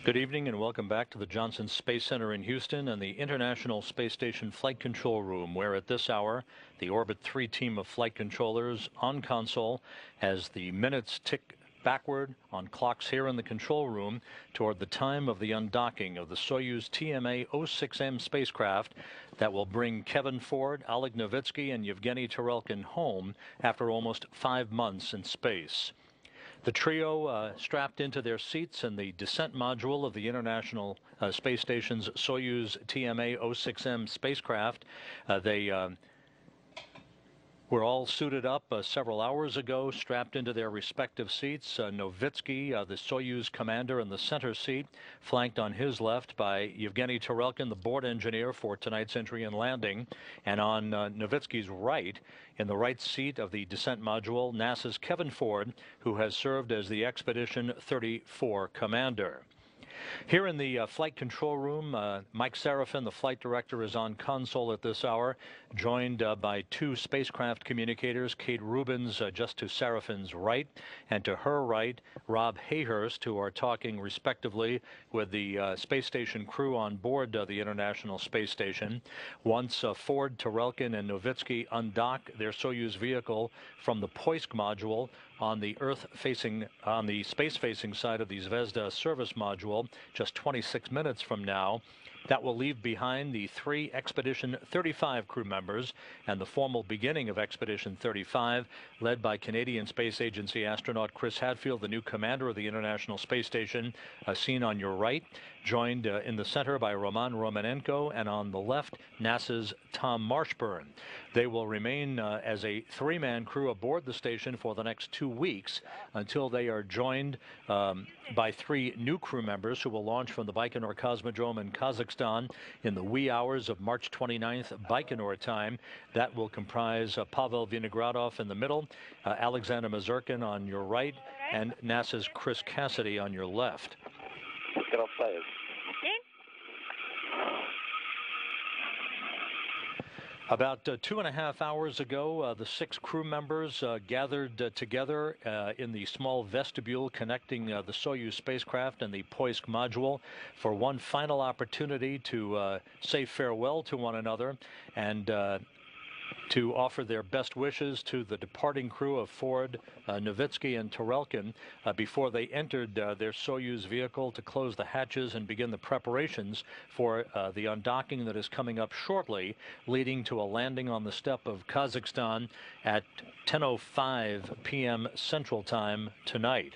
Good evening and welcome back to the Johnson Space Center in Houston and the International Space Station Flight Control Room, where at this hour, the Orbit 3 team of flight controllers on console as the minutes tick backward on clocks here in the control room toward the time of the undocking of the Soyuz TMA-06M spacecraft that will bring Kevin Ford, Oleg Novitsky, and Yevgeny Tarelkin home after almost 5 months in space. The trio strapped into their seats in the descent module of the International Space Station's Soyuz TMA-06M spacecraft. They were all suited up several hours ago, strapped into their respective seats. Novitsky, the Soyuz commander in the center seat, flanked on his left by Yevgeny Tarelkin, the board engineer for tonight's entry and landing. And on Novitsky's right, in the right seat of the descent module, NASA's Kevin Ford, who has served as the Expedition 34 commander. Here in the flight control room, Mike Serafin, the flight director, is on console at this hour, joined by two spacecraft communicators, Kate Rubins just to Serafin's right, and to her right, Rob Hayhurst, who are talking respectively with the space station crew on board the International Space Station. Once Ford, Tarelkin, and Novitsky undock their Soyuz vehicle from the Poisk module on the space-facing side of the Zvezda service module, just 26 minutes from now, that will leave behind the 3 Expedition 35 crew members and the formal beginning of Expedition 35, led by Canadian Space Agency astronaut Chris Hadfield, the new commander of the International Space Station, seen on your right, joined in the center by Roman Romanenko, and on the left, NASA's Tom Marshburn. They will remain as a 3-man crew aboard the station for the next 2 weeks until they are joined by 3 new crew members who will launch from the Baikonur Cosmodrome in Kazakhstan in the wee hours of March 29th Baikonur time. That will comprise Pavel Vinogradov in the middle, Alexander Mazurkin on your right, and NASA's Chris Cassidy on your left. Let's get off players. About 2.5 hours ago, the 6 crew members gathered together in the small vestibule connecting the Soyuz spacecraft and the Poisk module for one final opportunity to say farewell to one another and to offer their best wishes to the departing crew of Ford, Novitsky, and Tarelkin before they entered their Soyuz vehicle to close the hatches and begin the preparations for the undocking that is coming up shortly, leading to a landing on the steppe of Kazakhstan at 10:05 p.m. Central Time tonight.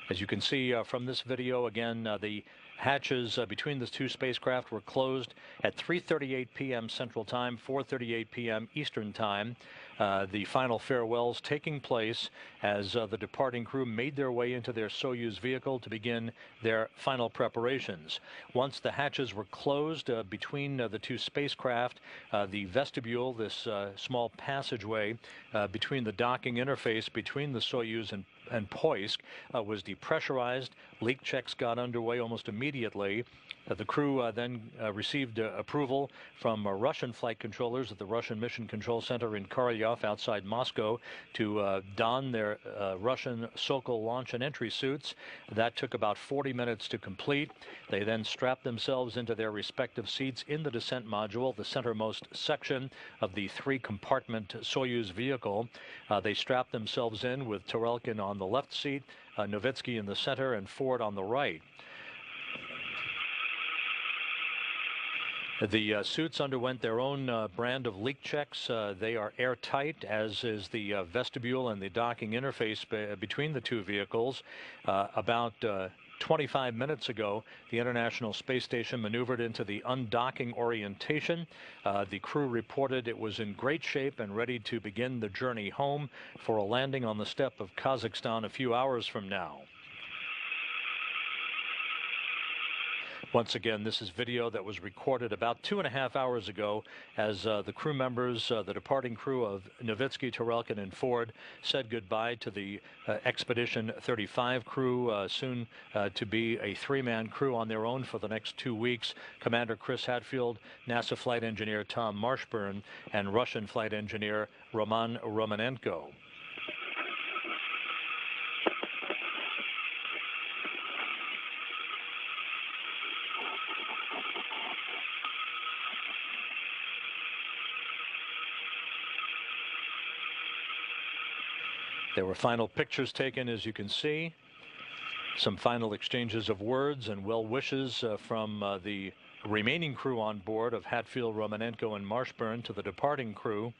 As you can see from this video, again, the hatches between the 2 spacecraft were closed at 3:38 p.m. Central Time, 4:38 p.m. Eastern Time. The final farewells taking place as the departing crew made their way into their Soyuz vehicle to begin their final preparations. Once the hatches were closed between the 2 spacecraft, the vestibule, this small passageway between the docking interface between the Soyuz and Poisk was depressurized. Leak checks got underway almost immediately. The crew then received approval from Russian flight controllers at the Russian Mission Control Center in Korolyov outside Moscow to don their Russian Sokol launch and entry suits. That took about 40 minutes to complete. They then strapped themselves into their respective seats in the descent module, the centermost section of the 3-compartment Soyuz vehicle. They strapped themselves in with Tarelkin on the left seat, Novitsky in the center, and Ford on the right. The suits underwent their own brand of leak checks. They are airtight, as is the vestibule and the docking interface between the 2 vehicles. About 25 minutes ago, the International Space Station maneuvered into the undocking orientation. The crew reported it was in great shape and ready to begin the journey home for a landing on the steppe of Kazakhstan a few hours from now. Once again, this is video that was recorded about 2.5 hours ago as the crew members, the departing crew of Novitsky, Tarelkin, and Ford said goodbye to the Expedition 35 crew, soon to be a 3-man crew on their own for the next 2 weeks. Commander Chris Hadfield, NASA flight engineer Tom Marshburn, and Russian flight engineer Roman Romanenko. There were final pictures taken, as you can see. Some final exchanges of words and well wishes from the remaining crew on board of Hatfield, Romanenko, and Marshburn to the departing crew.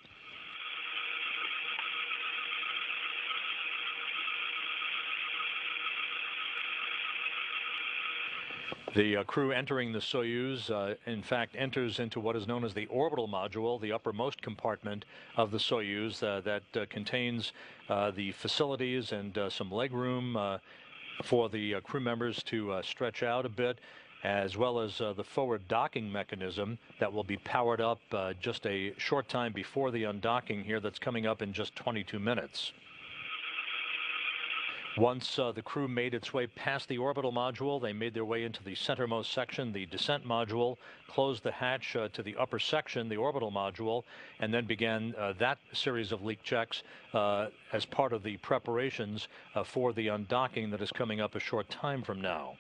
The crew entering the Soyuz, in fact, enters into what is known as the orbital module, the uppermost compartment of the Soyuz that contains the facilities and some legroom for the crew members to stretch out a bit, as well as the forward docking mechanism that will be powered up just a short time before the undocking here, that's coming up in just 22 minutes. Once the crew made its way past the orbital module, they made their way into the centermost section, the descent module, closed the hatch to the upper section, the orbital module, and then began that series of leak checks as part of the preparations for the undocking that is coming up a short time from now.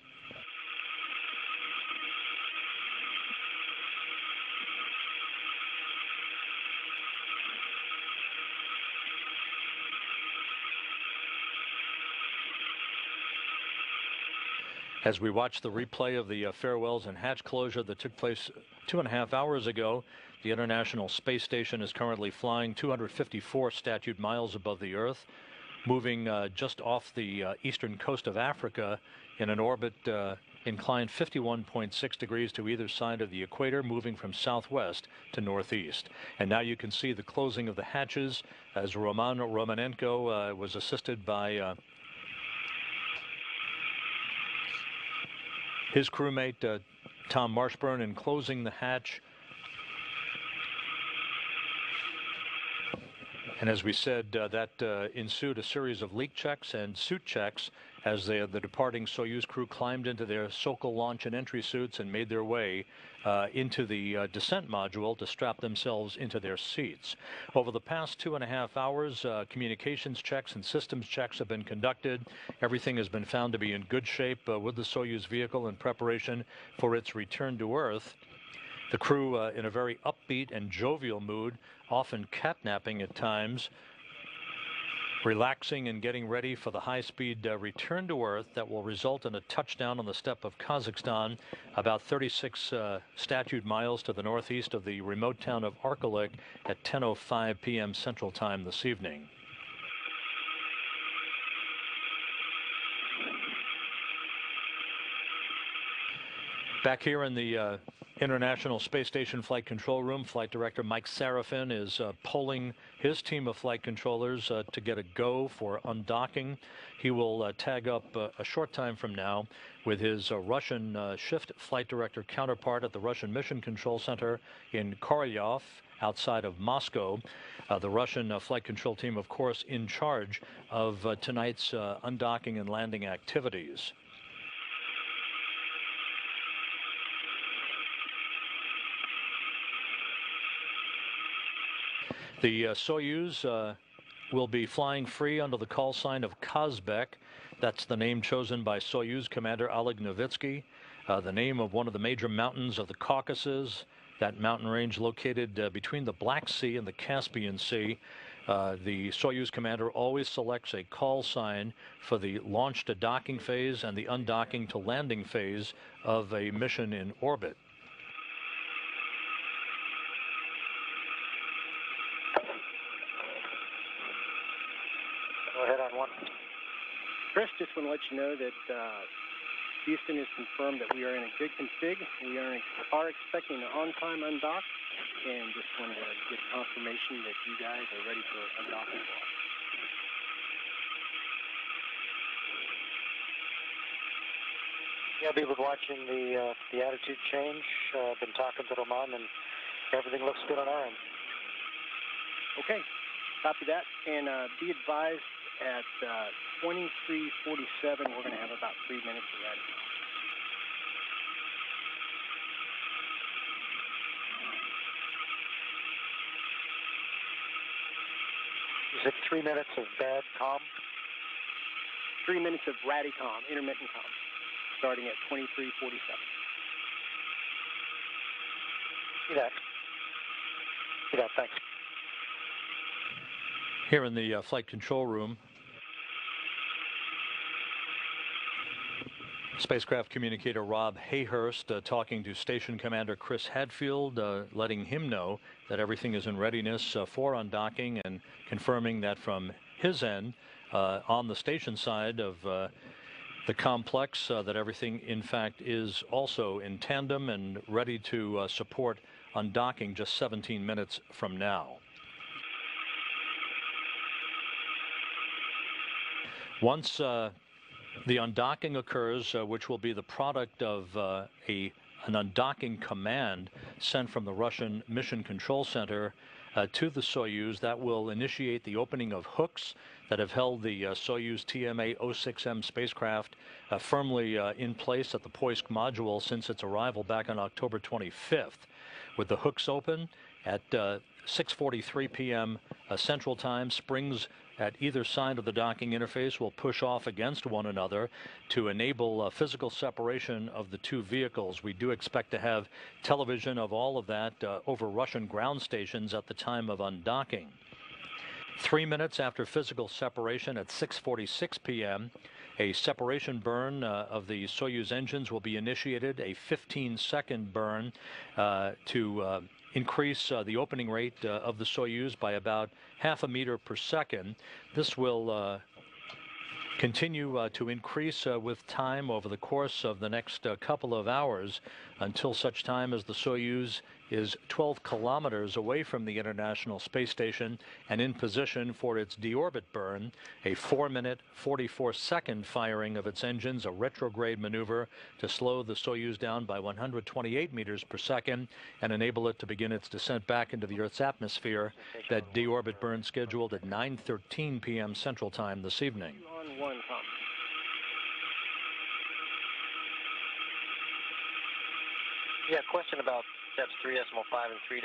As we watch the replay of the farewells and hatch closure that took place 2.5 hours ago, the International Space Station is currently flying 254 statute miles above the Earth, moving just off the eastern coast of Africa in an orbit inclined 51.6 degrees to either side of the equator, moving from southwest to northeast. And now you can see the closing of the hatches as Romanenko was assisted by his crewmate, Tom Marshburn, in closing the hatch. And as we said, that ensued a series of leak checks and suit checks as the departing Soyuz crew climbed into their Sokol launch and entry suits and made their way into the descent module to strap themselves into their seats. Over the past 2.5 hours, communications checks and systems checks have been conducted. Everything has been found to be in good shape with the Soyuz vehicle in preparation for its return to Earth. The crew in a very upbeat and jovial mood, often catnapping at times, relaxing and getting ready for the high-speed return to Earth that will result in a touchdown on the steppe of Kazakhstan, about 36 statute miles to the northeast of the remote town of Arkelik at 10:05 p.m. Central Time this evening. Back here in the International Space Station Flight Control Room, Flight Director Mike Sarafin is polling his team of flight controllers to get a go for undocking. He will tag up a short time from now with his Russian shift flight director counterpart at the Russian Mission Control Center in Korolyov, outside of Moscow. The Russian flight control team, of course, in charge of tonight's undocking and landing activities. The Soyuz will be flying free under the call sign of Kazbek. That's the name chosen by Soyuz Commander Oleg Novitsky, the name of one of the major mountains of the Caucasus, that mountain range located between the Black Sea and the Caspian Sea. The Soyuz commander always selects a call sign for the launch to docking phase and the undocking to landing phase of a mission in orbit. Chris, just want to let you know that Houston has confirmed that we are in a good config. We are expecting an on-time undock, and just wanted to get confirmation that you guys are ready for undocking. Yeah, we've been watching the attitude change. Been talking to Roman, and everything looks good on our end. Okay, copy that, and be advised at 23:47, we're going to have about 3 minutes of ready. You said 3 minutes of bad comm? 3 minutes of ratty comm, intermittent comm, starting at 23:47. See that. See that, thanks. Here in the flight control room, Spacecraft communicator Rob Hayhurst talking to Station Commander Chris Hadfield, letting him know that everything is in readiness for undocking, and confirming that from his end, on the station side of the complex, that everything in fact is also in tandem and ready to support undocking just 17 minutes from now. Once the undocking occurs, which will be the product of an undocking command sent from the Russian Mission Control Center to the Soyuz, that will initiate the opening of hooks that have held the Soyuz TMA-06M spacecraft firmly in place at the Poisk module since its arrival back on October 25th. With the hooks open at 6:43 p.m. Central Time, springs at either side of the docking interface will push off against one another to enable physical separation of the two vehicles. We do expect to have television of all of that over Russian ground stations at the time of undocking. 3 minutes after physical separation at 6:46 p.m., a separation burn of the Soyuz engines will be initiated, a 15-second burn to increase the opening rate of the Soyuz by about half a meter per second. This will continue to increase with time over the course of the next couple of hours, until such time as the Soyuz is 12 kilometers away from the International Space Station and in position for its deorbit burn, a 4-minute, 44-second firing of its engines, a retrograde maneuver to slow the Soyuz down by 128 meters per second and enable it to begin its descent back into the Earth's atmosphere. That deorbit burn scheduled at 9:13 p.m. Central Time this evening. Yeah, question about steps 3.5 and 3.6.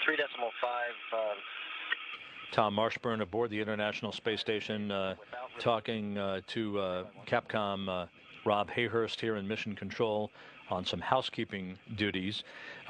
3.5. Tom Marshburn aboard the International Space Station talking to Capcom Rob Hayhurst here in Mission Control on some housekeeping duties.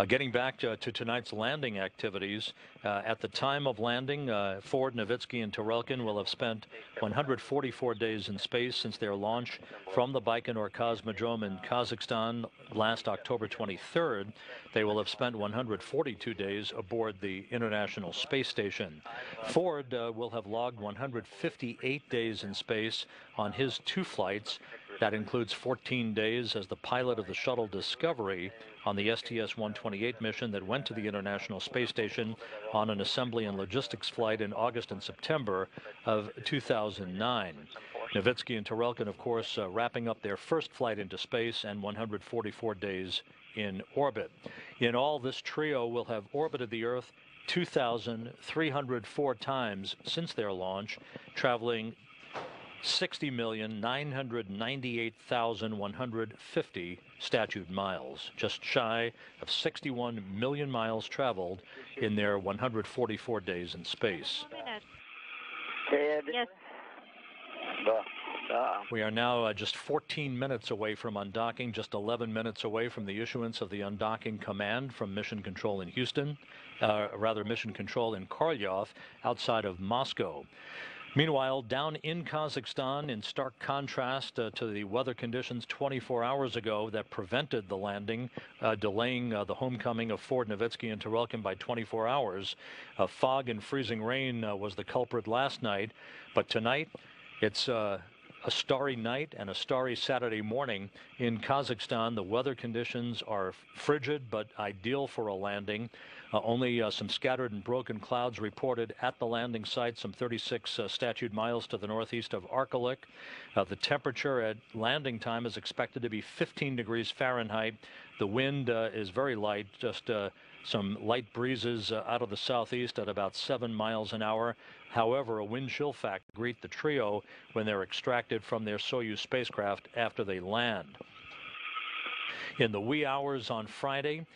Getting back to tonight's landing activities, at the time of landing, Ford, Nowitzki, and Tarelkin will have spent 144 days in space since their launch from the Baikonur Cosmodrome in Kazakhstan last October 23rd. They will have spent 142 days aboard the International Space Station. Ford will have logged 158 days in space on his 2 flights. That includes 14 days as the pilot of the shuttle Discovery on the STS-128 mission that went to the International Space Station on an assembly and logistics flight in August and September of 2009. Nowitzki and Tarelkin, of course, wrapping up their first flight into space and 144 days in orbit. In all, this trio will have orbited the Earth 2,304 times since their launch, traveling 60,998,150 statute miles, just shy of 61 million miles traveled in their 144 days in space. Yes. We are now just 14 minutes away from undocking, just 11 minutes away from the issuance of the undocking command from Mission Control in Houston, Mission Control in Korolyov, outside of Moscow. Meanwhile, down in Kazakhstan, in stark contrast to the weather conditions 24 hours ago that prevented the landing, delaying the homecoming of Ford, Nowitzki, and Tarelkin by 24 hours, fog and freezing rain was the culprit last night. But tonight, it's a starry night and a starry Saturday morning in Kazakhstan. The weather conditions are frigid but ideal for a landing. Only some scattered and broken clouds reported at the landing site, some 36 statute miles to the northeast of Arkelik. The temperature at landing time is expected to be 15 degrees Fahrenheit. The wind is very light, just some light breezes out of the southeast at about 7 miles an hour. However, a wind chill factor greet the trio when they're extracted from their Soyuz spacecraft after they land. In the wee hours on Friday,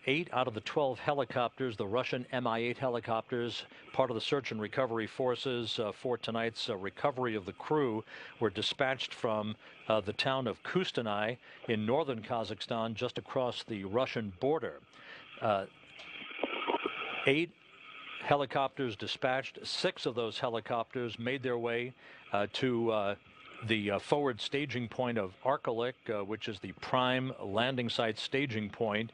8 out of the 12 helicopters, the Russian Mi-8 helicopters, part of the search and recovery forces for tonight's recovery of the crew, were dispatched from the town of Kustanai in northern Kazakhstan, just across the Russian border. 8 helicopters dispatched. 6 of those helicopters made their way to the forward staging point of Arkalyk, which is the prime landing site staging point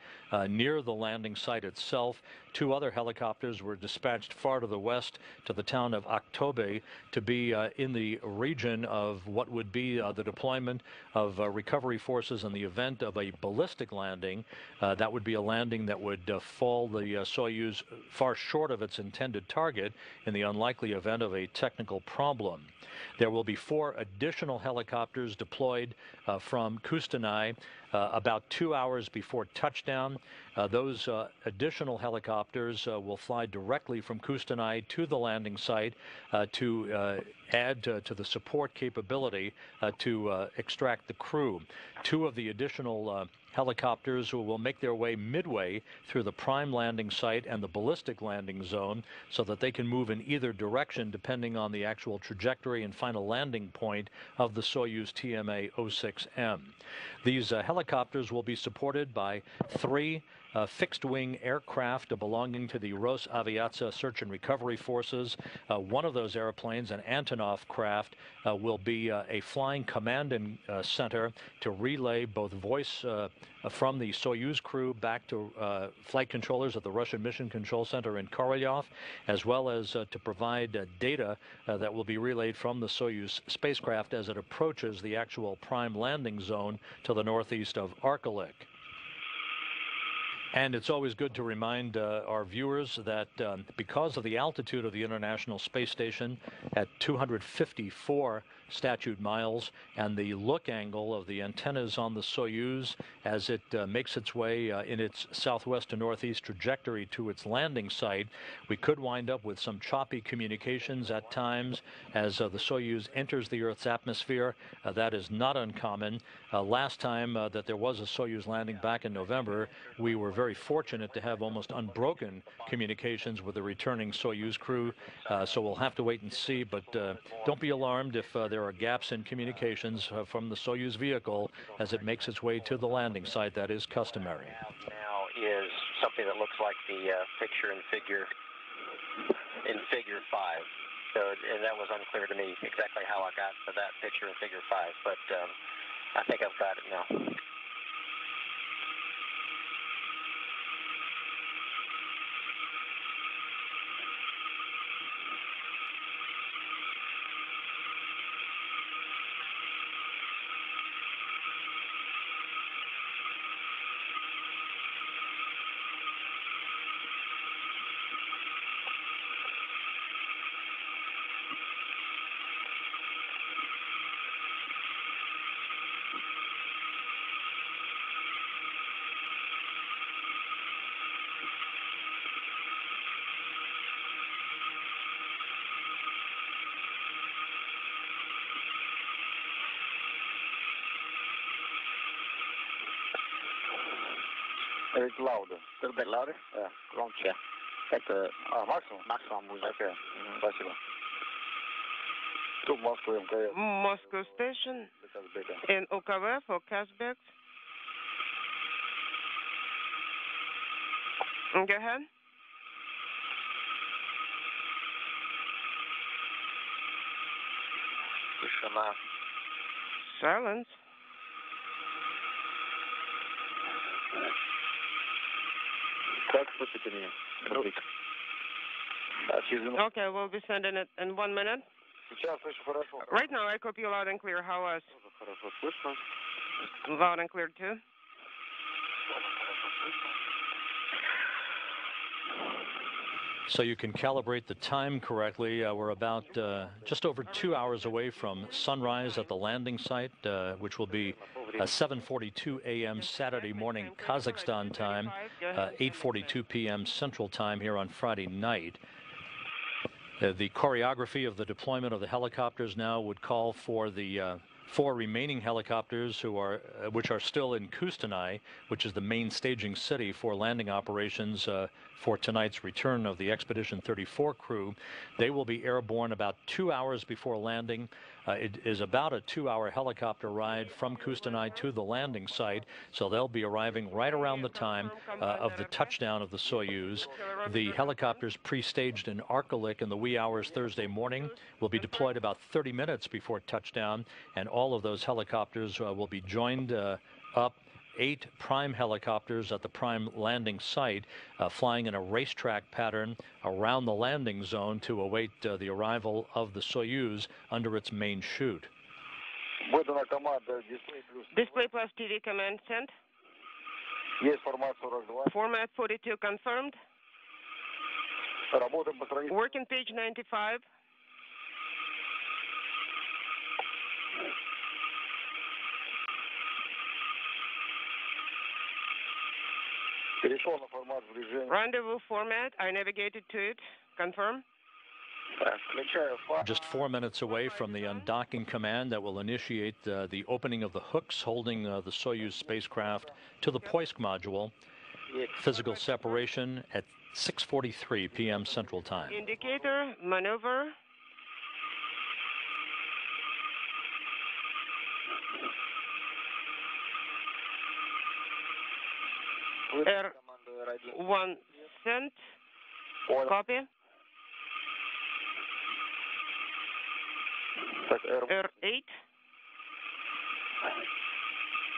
near the landing site itself. 2 other helicopters were dispatched far to the west to the town of Aktobe to be in the region of what would be the deployment of recovery forces in the event of a ballistic landing. That would be a landing that would fall the Soyuz far short of its intended target in the unlikely event of a technical problem. There will be 4 additional helicopters deployed from Kustanai about 2 hours before touchdown. Those additional helicopters will fly directly from Kustanai to the landing site to add to the support capability to extract the crew. 2 of the additional helicopters will make their way midway through the prime landing site and the ballistic landing zone so that they can move in either direction depending on the actual trajectory and final landing point of the Soyuz TMA-06M. These helicopters will be supported by 3 fixed-wing aircraft belonging to the Rosaviatsia Search and Recovery Forces. One of those airplanes, an Antonov craft, will be a flying command and center to relay both voice from the Soyuz crew back to flight controllers at the Russian Mission Control Center in Korolyov, as well as to provide data that will be relayed from the Soyuz spacecraft as it approaches the actual prime landing zone to the northeast of Arkalyk. And it's always good to remind our viewers that because of the altitude of the International Space Station at 254 statute miles and the look angle of the antennas on the Soyuz as it makes its way in its southwest to northeast trajectory to its landing site, we could wind up with some choppy communications at times as the Soyuz enters the Earth's atmosphere. That is not uncommon. Last time that there was a Soyuz landing back in November, we were very fortunate to have almost unbroken communications with the returning Soyuz crew, so we'll have to wait and see, but don't be alarmed if there are gaps in communications from the Soyuz vehicle as it makes its way to the landing site. That is customary. Now is something that looks like the picture in figure 5. So, and that was unclear to me exactly how I got to that picture in figure 5, but I think I've got it now. It's louder. A little bit louder? Yeah, long chair. At the maximum? Maximum. Okay. Спасибо. Тут Москва, МКС. Moscow Station in UKV for Kazbek. Go ahead. Тишина. Silence. Как слышите меня? Okay, we'll be sending it in 1 minute. Сейчас слышу хорошо. Right now, I copy you loud and clear. How was? Хорошо слышно. Loud and clear, too. So you can calibrate the time correctly. We're about just over 2 hours away from sunrise at the landing site, which will be 7:42 a.m. Saturday morning Kazakhstan time, 8:42 p.m. Central Time here on Friday night. The choreography of the deployment of the helicopters now would call for the 4 remaining helicopters which are still in Kustanai, which is the main staging city for landing operations for tonight's return of the Expedition 34 crew. They will be airborne about 2 hours before landing. It is about a 2-hour helicopter ride from Kustanai to the landing site, so they'll be arriving right around the time of the touchdown of the Soyuz. The helicopters pre-staged in Arkalyk in the wee hours Thursday morning will be deployed about 30 minutes before touchdown, and all of those helicopters will be joined up 8 prime helicopters at the prime landing site, flying in a racetrack pattern around the landing zone to await the arrival of the Soyuz under its main chute. Display plus TV command sent. Format 42 confirmed. Working page 95. Rendezvous format, I navigated to it. Confirm. Just 4 minutes away from the undocking command that will initiate the opening of the hooks holding the Soyuz spacecraft to the Poisk module. Physical separation at 6:43 p.m. Central Time. Indicator, maneuver. R1 sent. Copy. R8.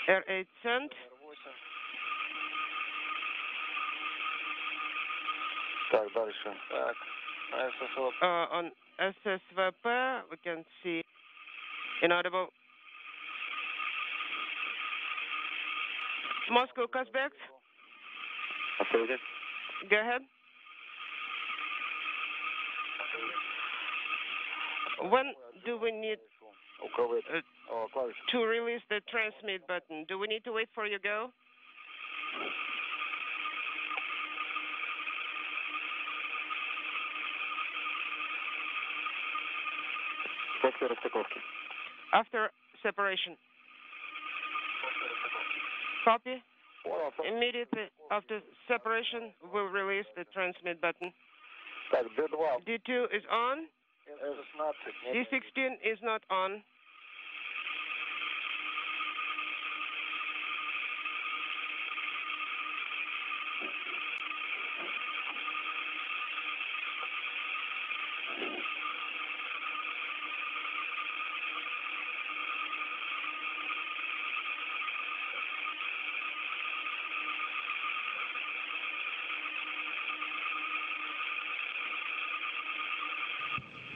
R8 sent. On SSVP, we can see inaudible. Moscow, Kazbek. Go ahead. When do we need to release the transmit button? Do we need to wait for your go? After separation. Copy. Immediately after separation, we'll release the transmit button. D2 is on. D16 is not on.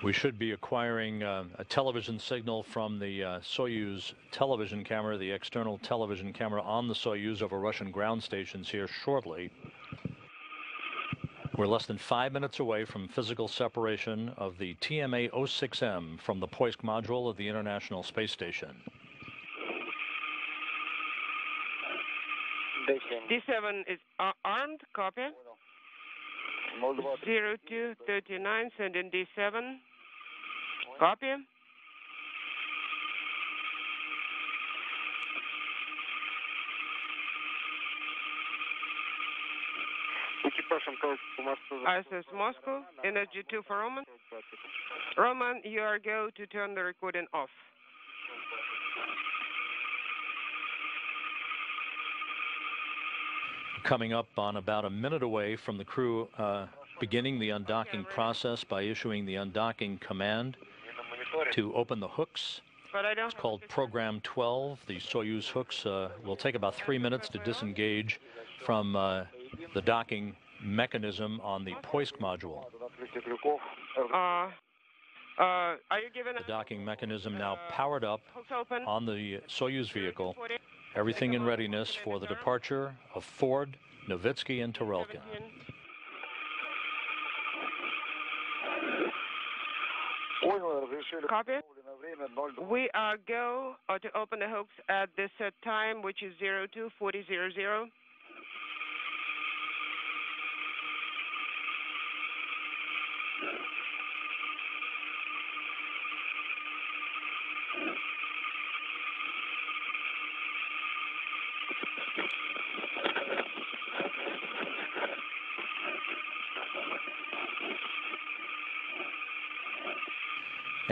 We should be acquiring a television signal from the Soyuz television camera, the external television camera on the Soyuz over Russian ground stations here shortly. We're less than 5 minutes away from physical separation of the TMA-06M from the Poisk module of the International Space Station. D7 is armed. Copy. 0239, sending D7. Copy. ISS Moscow, Energy 2 for Roman. Roman, you are go to turn the recording off. Coming up on about a minute away from the crew beginning the undocking process by issuing the undocking command to open the hooks. It's called Program 12. The Soyuz hooks will take about 3 minutes to disengage from the docking mechanism on the Poisk module. Are you given the docking mechanism now powered up on the Soyuz vehicle. Everything in readiness for the departure of Ford, Novitsky, and Tarelkin. Copy. We are go to open the hooks at the set time, which is 024000.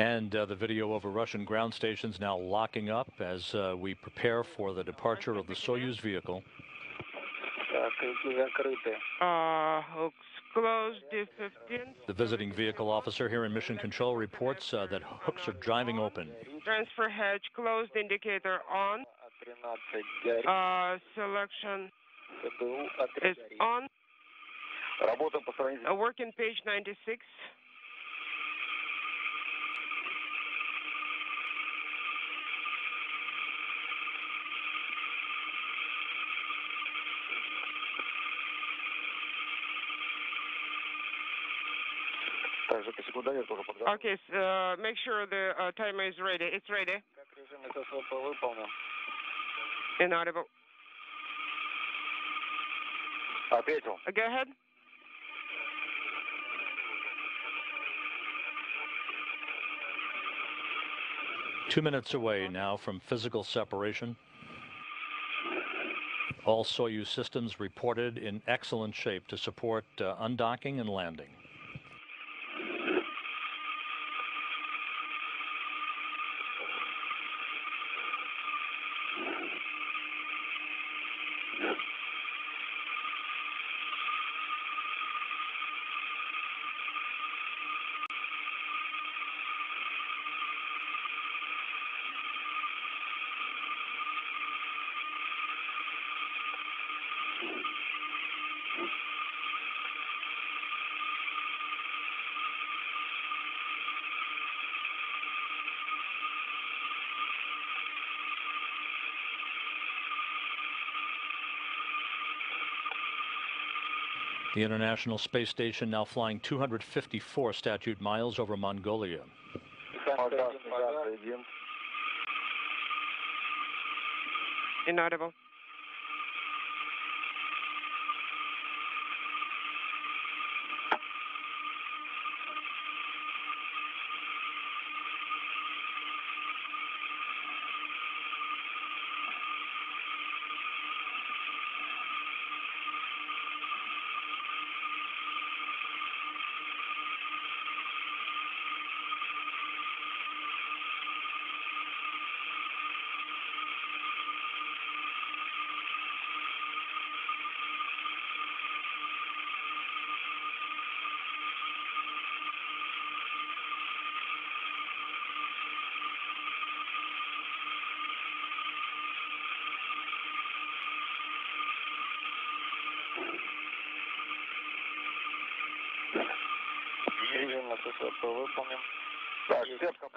And the video over Russian ground stations now locking up as we prepare for the departure of the Soyuz vehicle. Hooks closed, D15. The visiting vehicle officer here in Mission Control reports that hooks are driving open. Transfer hatch closed, indicator on. Selection is on. Working page 96. Okay, make sure the timer is ready. It's ready. Inaudible. Go ahead. Two minutes away now from physical separation. All Soyuz systems reported in excellent shape to support undocking and landing. The International Space Station now flying 254 statute miles over Mongolia. Inaudible.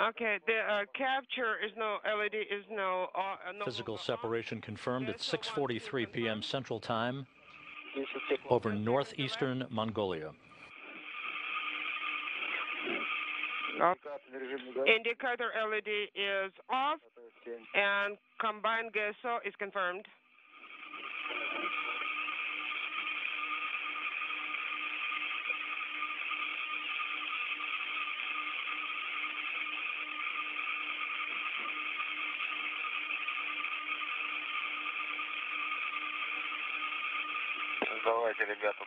Okay, the capture is no LED, is no... Physical separation confirmed at 6:43 p.m. Central Time over northeastern Mongolia. Indicator LED is off and combined GSO is confirmed.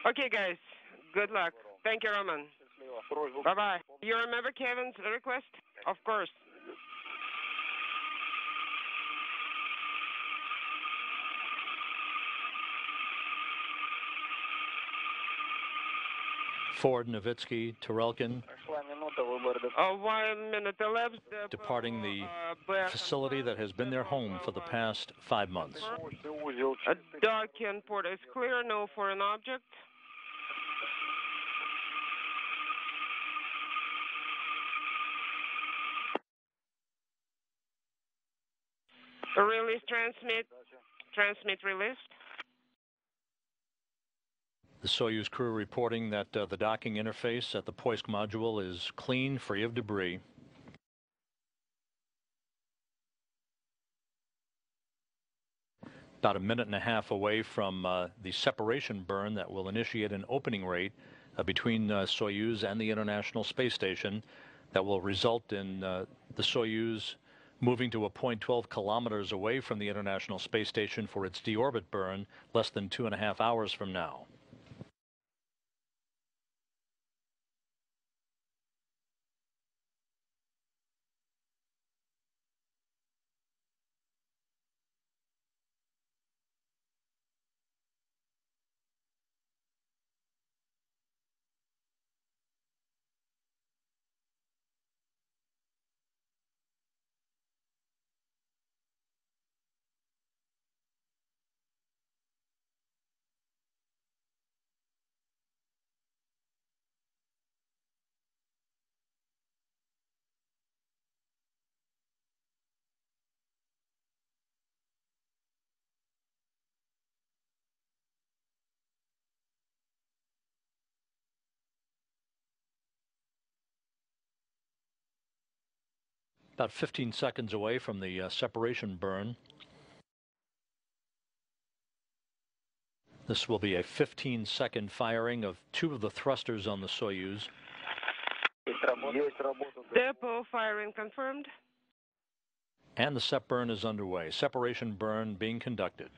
Okay, guys. Good luck. Thank you, Roman. Bye-bye. You remember Kevin's request? Of course. Ford, Nowitzki, Turelkin 1 minute elapsed. departing the facility that has been their home for the past 5 months. Docking port is clear, no foreign object. Release, transmit, release. The Soyuz crew reporting that the docking interface at the Poisk module is clean, free of debris. About a minute and a half away from the separation burn that will initiate an opening rate between Soyuz and the International Space Station that will result in the Soyuz moving to a point 12 kilometers away from the International Space Station for its deorbit burn less than 2.5 hours from now. About 15 seconds away from the separation burn. This will be a 15-second firing of 2 of the thrusters on the Soyuz. Depot firing confirmed. And the sep burn is underway. Separation burn being conducted.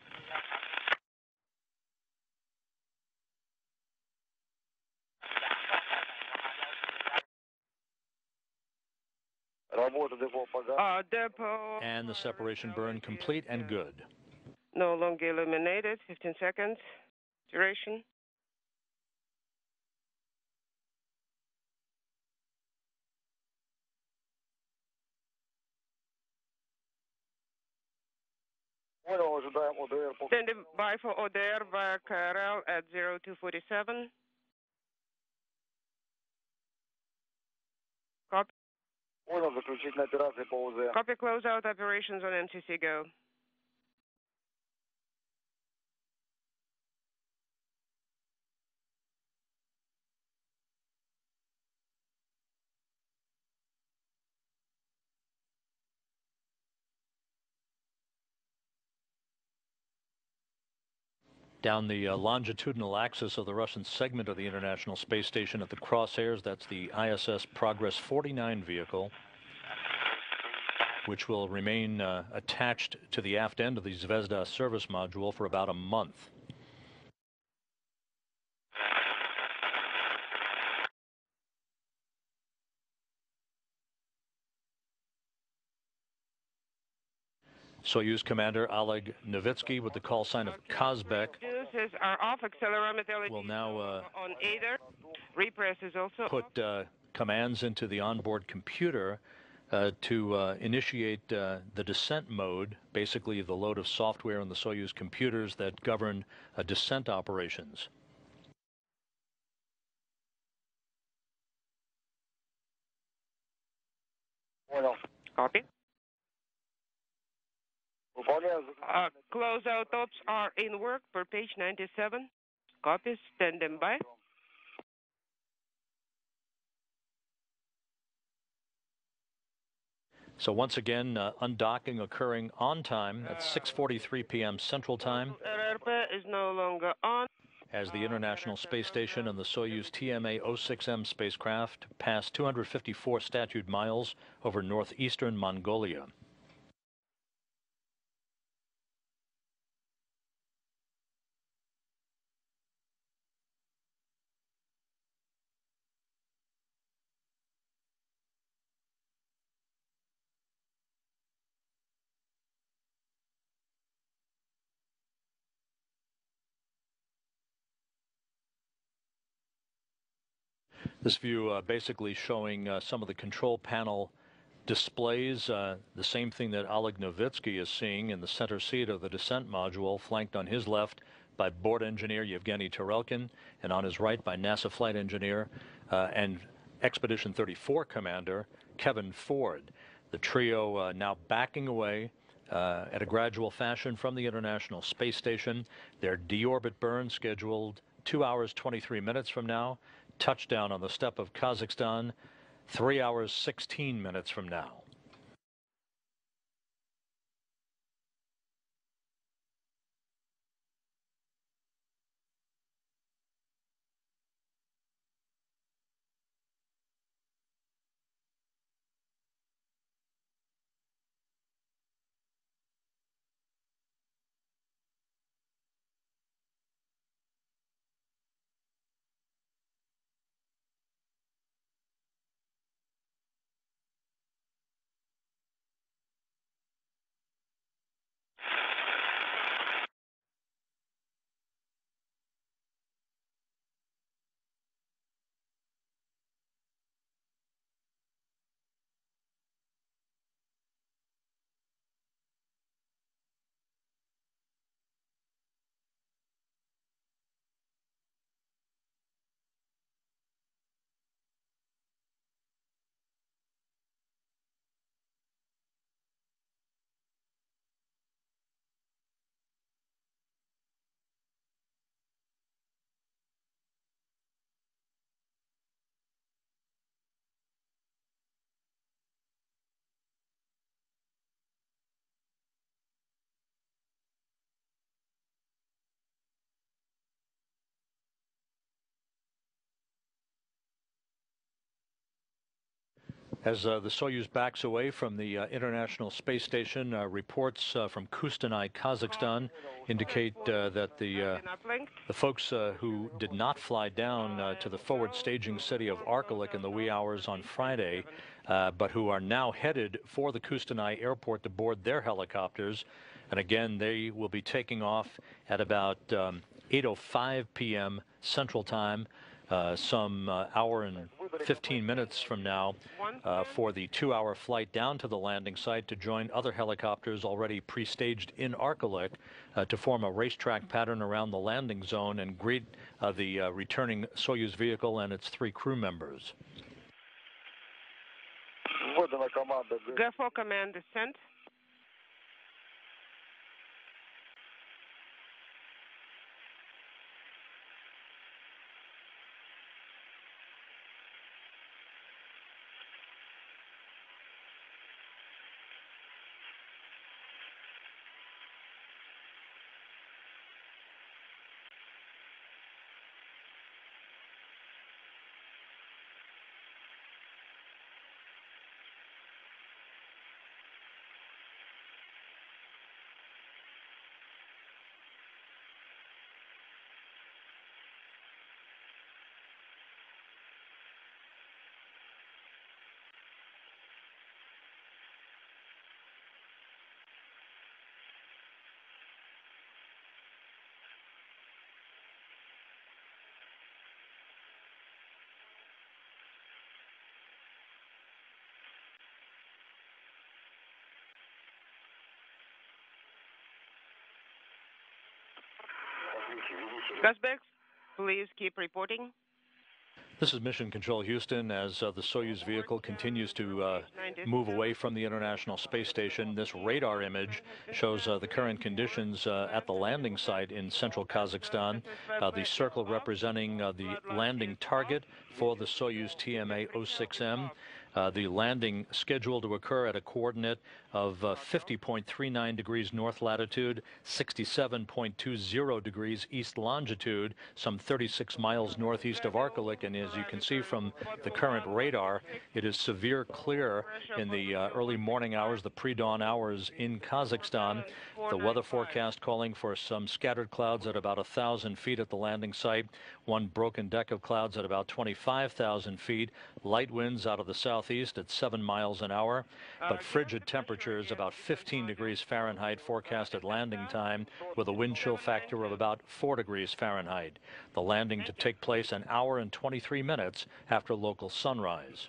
Depot. And the separation burn complete and good. No longer illuminated. 15 seconds. Duration. Standing by for ODR via KRL at 0247. Copy. Copy, close out operations on MCC go. Down the longitudinal axis of the Russian segment of the International Space Station at the crosshairs, that's the ISS Progress 49 vehicle, which will remain attached to the aft end of the Zvezda service module for about a month. Soyuz Commander Oleg Novitsky with the call sign of Kazbek Are off. Accelerometer will now on either. Repress is also put commands into the onboard computer to initiate the descent mode, basically the load of software on the Soyuz computers that govern descent operations. copy. Closeout ops are in work per page 97. Copy, standing by. So once again, undocking occurring on time at 6:43 p.m. Central Time. RRP is no longer on. As the International Space Station and the Soyuz TMA-06M spacecraft pass 254 statute miles over northeastern Mongolia. This view basically showing some of the control panel displays, the same thing that Oleg Novitsky is seeing in the center seat of the descent module, flanked on his left by board engineer Yevgeny Tarelkin, and on his right by NASA flight engineer and Expedition 34 commander Kevin Ford. The trio now backing away at a gradual fashion from the International Space Station. Their deorbit burn scheduled 2 hours 23 minutes from now. Touchdown on the steppe of Kazakhstan 3 hours 16 minutes from now. As the Soyuz backs away from the International Space Station, reports from Kustanay, Kazakhstan, indicate that the folks who did not fly down to the forward staging city of Arkelik in the wee hours on Friday, but who are now headed for the Kustanay airport to board their helicopters. And again, they will be taking off at about 8:05 p.m. Central Time, some hour and 15 minutes from now, for the 2-hour flight down to the landing site to join other helicopters already pre-staged in Arkelik to form a racetrack pattern around the landing zone and greet the returning Soyuz vehicle and its 3 crew members. Go for command descent. Suspects, please keep reporting. This is Mission Control Houston. As the Soyuz vehicle continues to move away from the International Space Station, this radar image shows the current conditions at the landing site in central Kazakhstan. The circle representing the landing target for the Soyuz TMA-06M. The landing scheduled to occur at a coordinate of 50.39 degrees north latitude, 67.20 degrees east longitude, some 36 miles northeast of Arkelik. And as you can see from the current radar, it is severe clear in the early morning hours, the pre-dawn hours in Kazakhstan. The weather forecast calling for some scattered clouds at about 1,000 feet at the landing site, one broken deck of clouds at about 25,000 feet, light winds out of the southeast at 7 miles an hour, but frigid temperatures about 15 degrees Fahrenheit forecast at landing time, with a wind chill factor of about 4 degrees Fahrenheit. The landing to take place an hour and 23 minutes after local sunrise.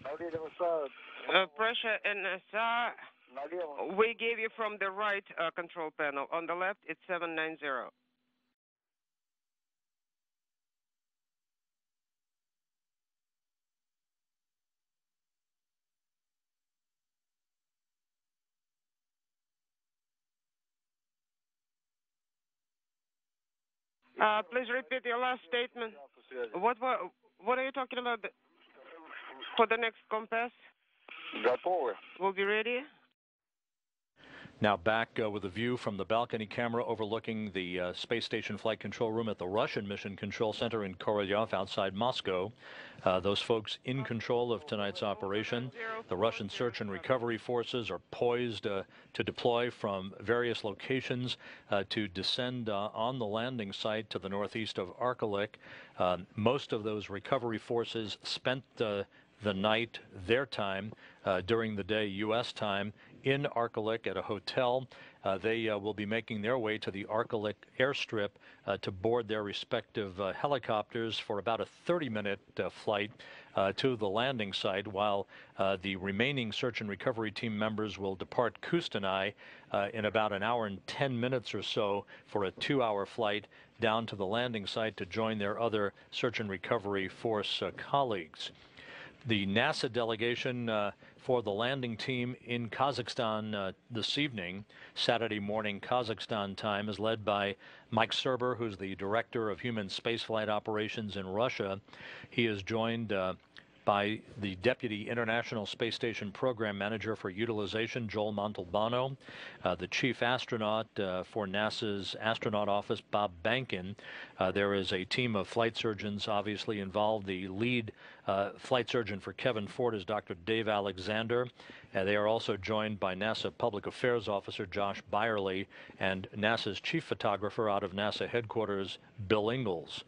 Pressure NSR, we gave you from the right control panel. On the left, it's 790. Please repeat your last statement. What are you talking about for the next compass? We'll be ready. Now back with a view from the balcony camera overlooking the space station flight control room at the Russian Mission Control Center in Korolyov outside Moscow. Those folks in control of tonight's operation. The Russian search and recovery forces are poised to deploy from various locations to descend on the landing site to the northeast of Arkelik. Most of those recovery forces spent the night, their time, during the day, U.S. time, in Arkelik at a hotel. They will be making their way to the Arkelik airstrip to board their respective helicopters for about a 30-minute flight to the landing site, while the remaining search and recovery team members will depart Kustanay in about an hour and 10 minutes or so for a 2-hour flight down to the landing site to join their other search and recovery force colleagues. The NASA delegation for the landing team in Kazakhstan this evening, Saturday morning Kazakhstan time, is led by Mike Serber, who's the Director of Human Spaceflight Operations in Russia. He is joined by the Deputy International Space Station Program Manager for Utilization, Joel Montalbano, the Chief Astronaut for NASA's Astronaut Office, Bob Bankin. There is a team of flight surgeons obviously involved. The lead flight surgeon for Kevin Ford is Dr. Dave Alexander. They are also joined by NASA Public Affairs Officer Josh Byerly and NASA's chief photographer out of NASA headquarters, Bill Ingalls.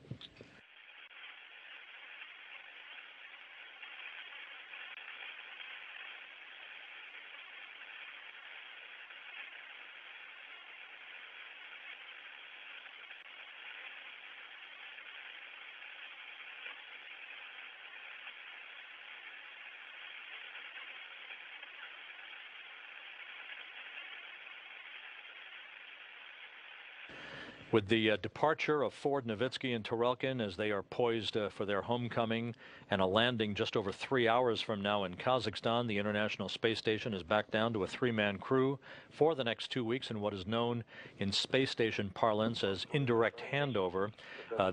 With the departure of Ford, Nowitzki, and Turelkin as they are poised for their homecoming and a landing just over 3 hours from now in Kazakhstan, the International Space Station is back down to a three-man crew for the next 2 weeks in what is known in space station parlance as indirect handover.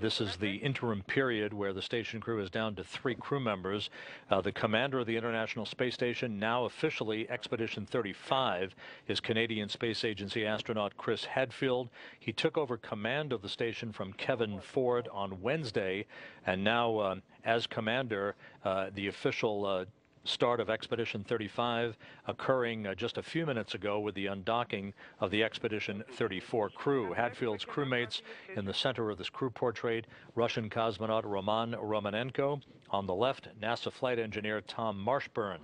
This is the interim period where the station crew is down to 3 crew members. The commander of the International Space Station, now officially Expedition 35, is Canadian Space Agency astronaut Chris Hadfield. He took over command of the station from Kevin Ford on Wednesday, and now as commander, the official start of Expedition 35 occurring just a few minutes ago with the undocking of the Expedition 34 crew. Hadfield's crewmates in the center of this crew portrait, Russian cosmonaut Roman Romanenko. On the left, NASA flight engineer Tom Marshburn.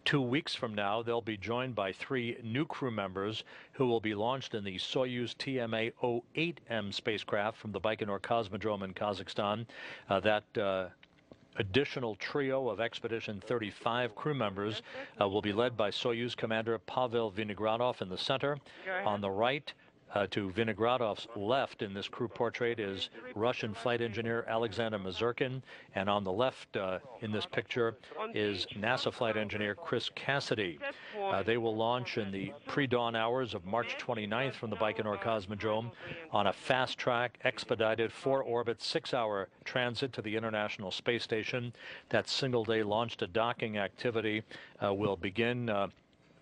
2 weeks from now, they'll be joined by 3 new crew members who will be launched in the Soyuz TMA-06M spacecraft from the Baikonur Cosmodrome in Kazakhstan. Additional trio of Expedition 35 crew members will be led by Soyuz Commander Pavel Vinogradov in the center. On the right, to Vinogradov's left in this crew portrait is Russian flight engineer Alexander Mazurkin, and on the left in this picture is NASA flight engineer Chris Cassidy. They will launch in the pre-dawn hours of March 29th from the Baikonur Cosmodrome on a fast-track, expedited 4-orbit, 6-hour transit to the International Space Station. That single-day launch-to-docking activity will begin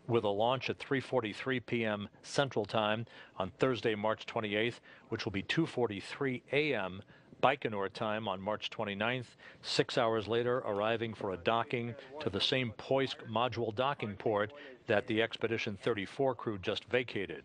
with a launch at 3:43 p.m. Central Time on Thursday, March 28th, which will be 2:43 a.m. Baikonur time on March 29th, 6 hours later arriving for a docking to the same Poisk module docking port that the Expedition 34 crew just vacated.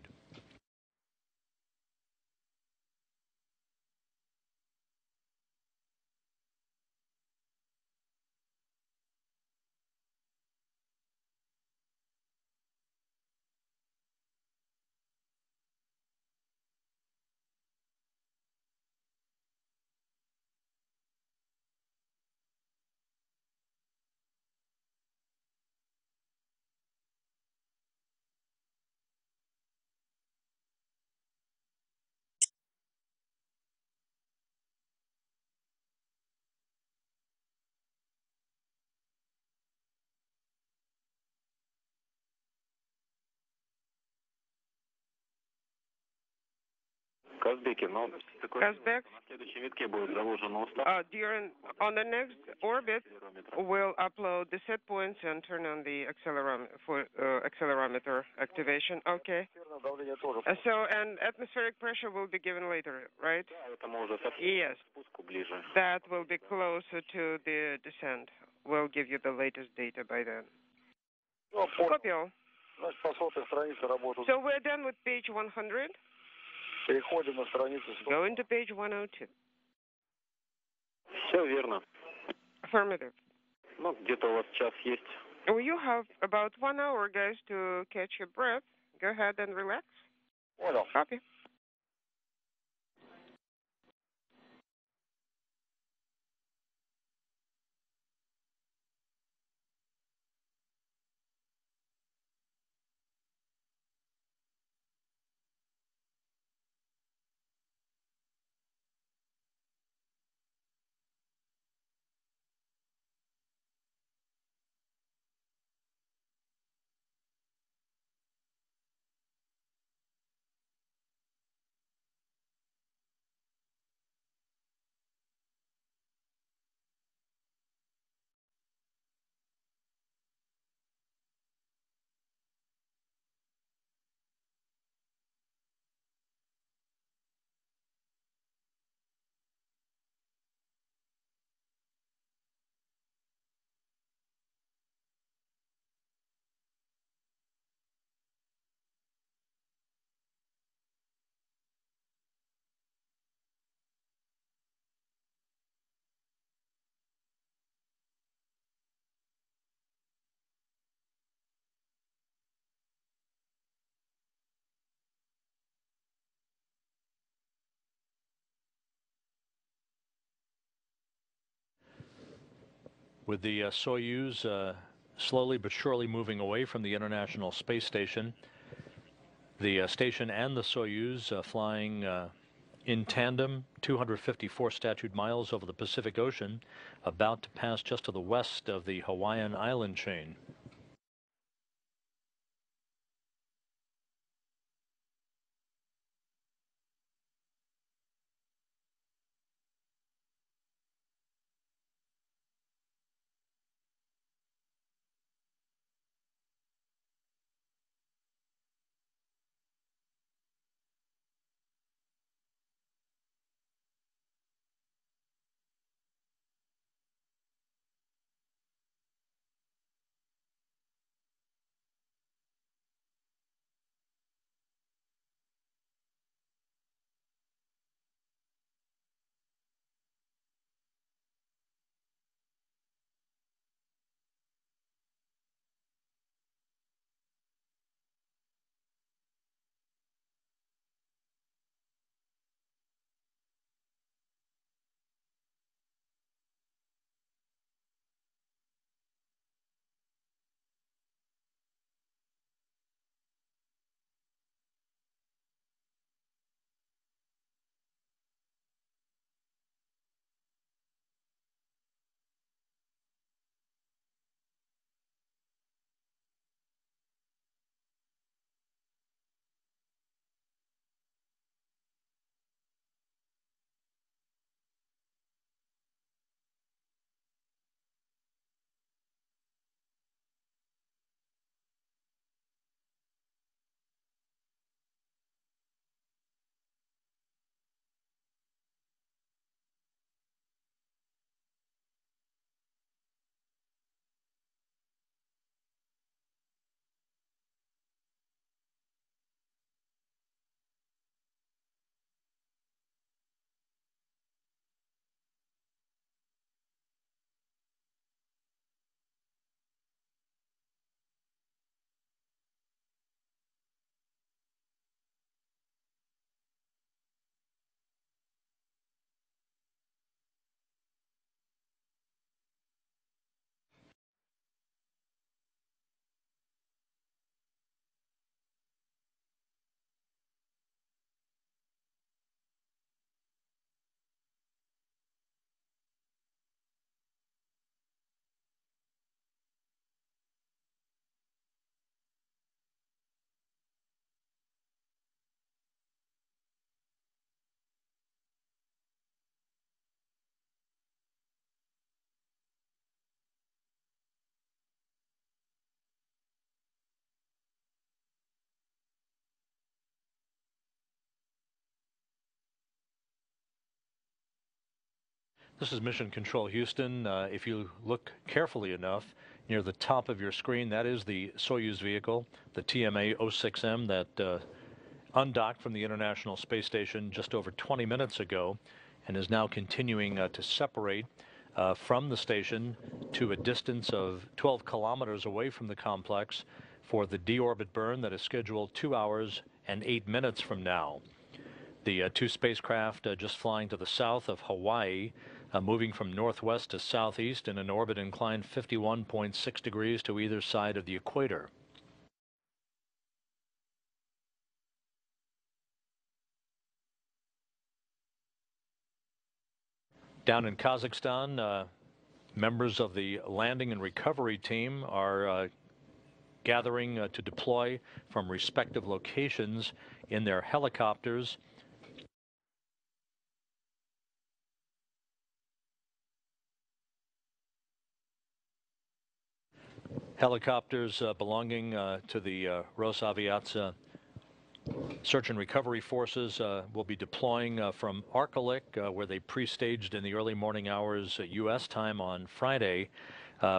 Казбек, on the next orbit, we'll upload the set points and turn on the accelerometer activation. Okay. So, and atmospheric pressure will be given later, right? Yes. That will be closer to the descent. We'll give you the latest data by then. Copy all. So we're done with page 100. Go into page 102. Все верно. Affirmative. Ну, где-то у вас час есть. Well, you have about 1 hour, guys, to catch your breath. Go ahead and relax. Понял. Copy. with the Soyuz slowly but surely moving away from the International Space Station. The station and the Soyuz flying in tandem, 254 statute miles over the Pacific Ocean, about to pass just to the west of the Hawaiian island chain. This is Mission Control Houston. If you look carefully enough, near the top of your screen, that is the Soyuz vehicle, the TMA-06M that undocked from the International Space Station just over 20 minutes ago and is now continuing to separate from the station to a distance of 12 kilometers away from the complex for the deorbit burn that is scheduled 2 hours and 8 minutes from now. The two spacecraft just flying to the south of Hawaii, moving from northwest to southeast in an orbit inclined 51.6 degrees to either side of the equator. Down in Kazakhstan, members of the landing and recovery team are gathering to deploy from respective locations in their helicopters. Helicopters belonging to the Rosaviatsia search and recovery forces will be deploying from Arkalyk, where they pre-staged in the early morning hours U.S. time on Friday